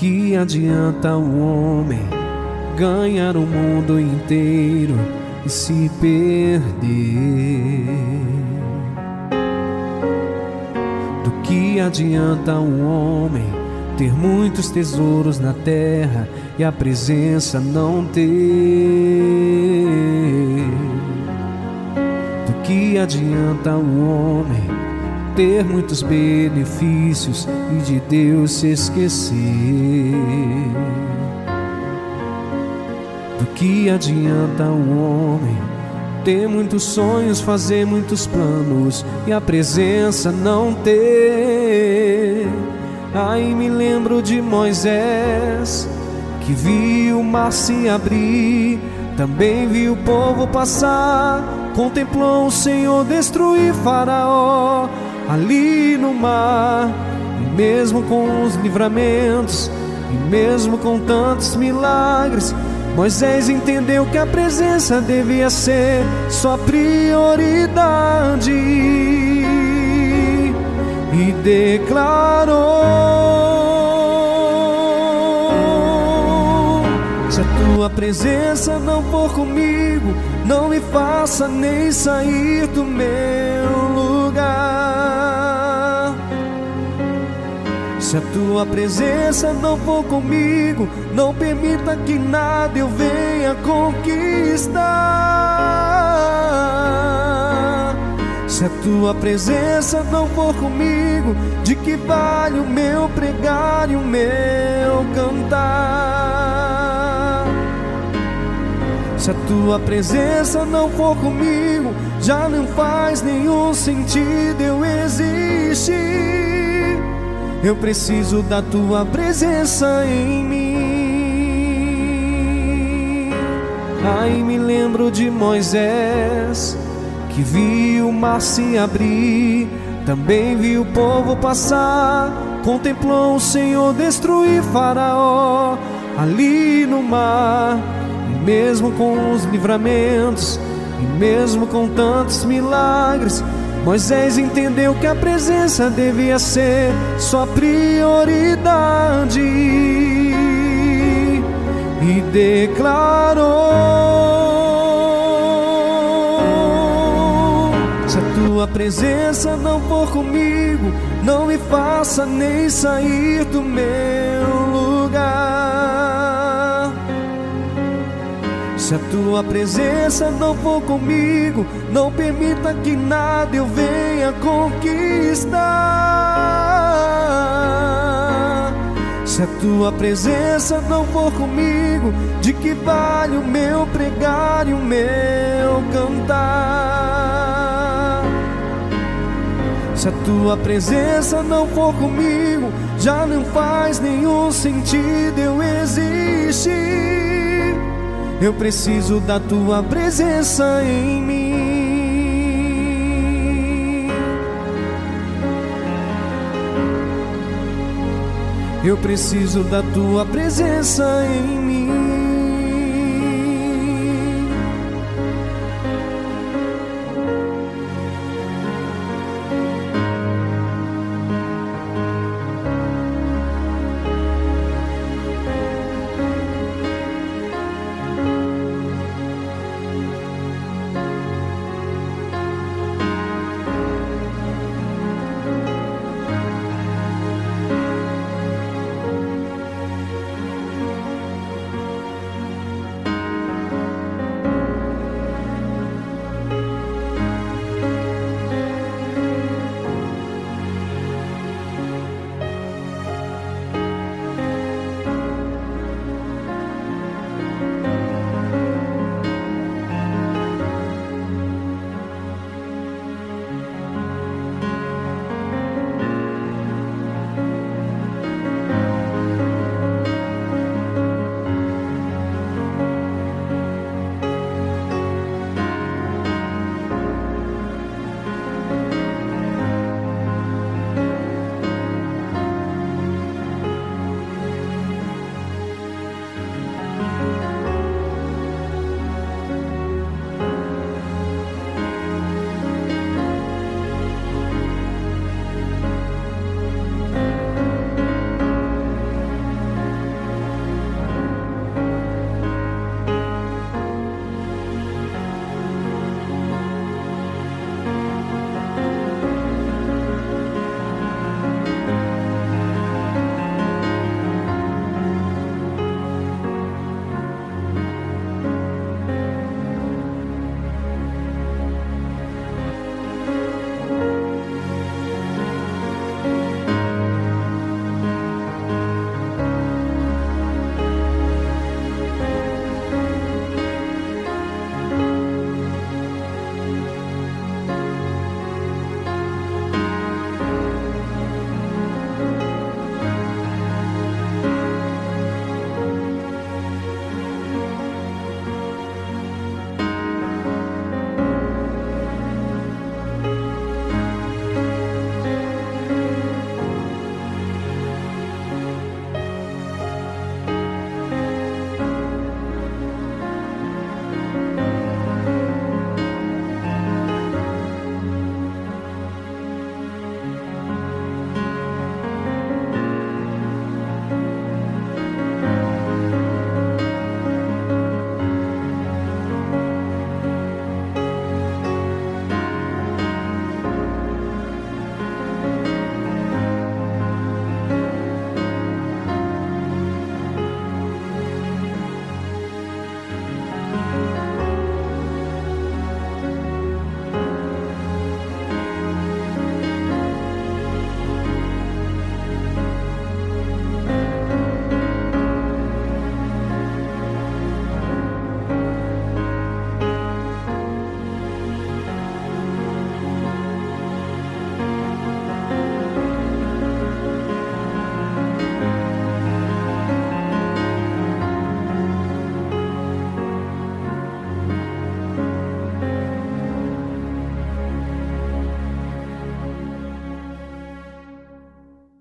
que adianta o homem ganhar o mundo inteiro e se perder? Do que adianta um homem ter muitos tesouros na terra e a presença não ter? Do que adianta um homem ter muitos benefícios e de Deus se esquecer? Do que adianta um homem ter muitos sonhos, fazer muitos planos e a presença não ter? Aí me lembro de Moisés, que viu o mar se abrir, também viu o povo passar, contemplou o Senhor destruir Faraó ali no mar. E mesmo com os livramentos, e mesmo com tantos milagres, Moisés entendeu que a presença devia ser sua prioridade e declarou: se a tua presença não for comigo, não me faça nem sair do meu lugar. Se a tua presença não for comigo, não permita que nada eu venha conquistar. Se a tua presença não for comigo, de que vale o meu pregar e o meu cantar? Se a tua presença não for comigo, já não faz nenhum sentido eu existir. Eu preciso da tua presença em mim. Aí me lembro de Moisés, que viu o mar se abrir, também viu o povo passar, contemplou o Senhor destruir Faraó ali no mar. E mesmo com os livramentos, e mesmo com tantos milagres, Moisés entendeu que a presença devia ser sua prioridade e declarou: se a tua presença não for comigo, não me faça nem sair do meu lugar. Se a tua presença não for comigo, não permita que nada eu venha conquistar. Se a tua presença não for comigo, de que vale o meu pregar e o meu cantar? Se a tua presença não for comigo, já não faz nenhum sentido eu existir. Eu preciso da tua presença em mim. Eu preciso da tua presença em mim.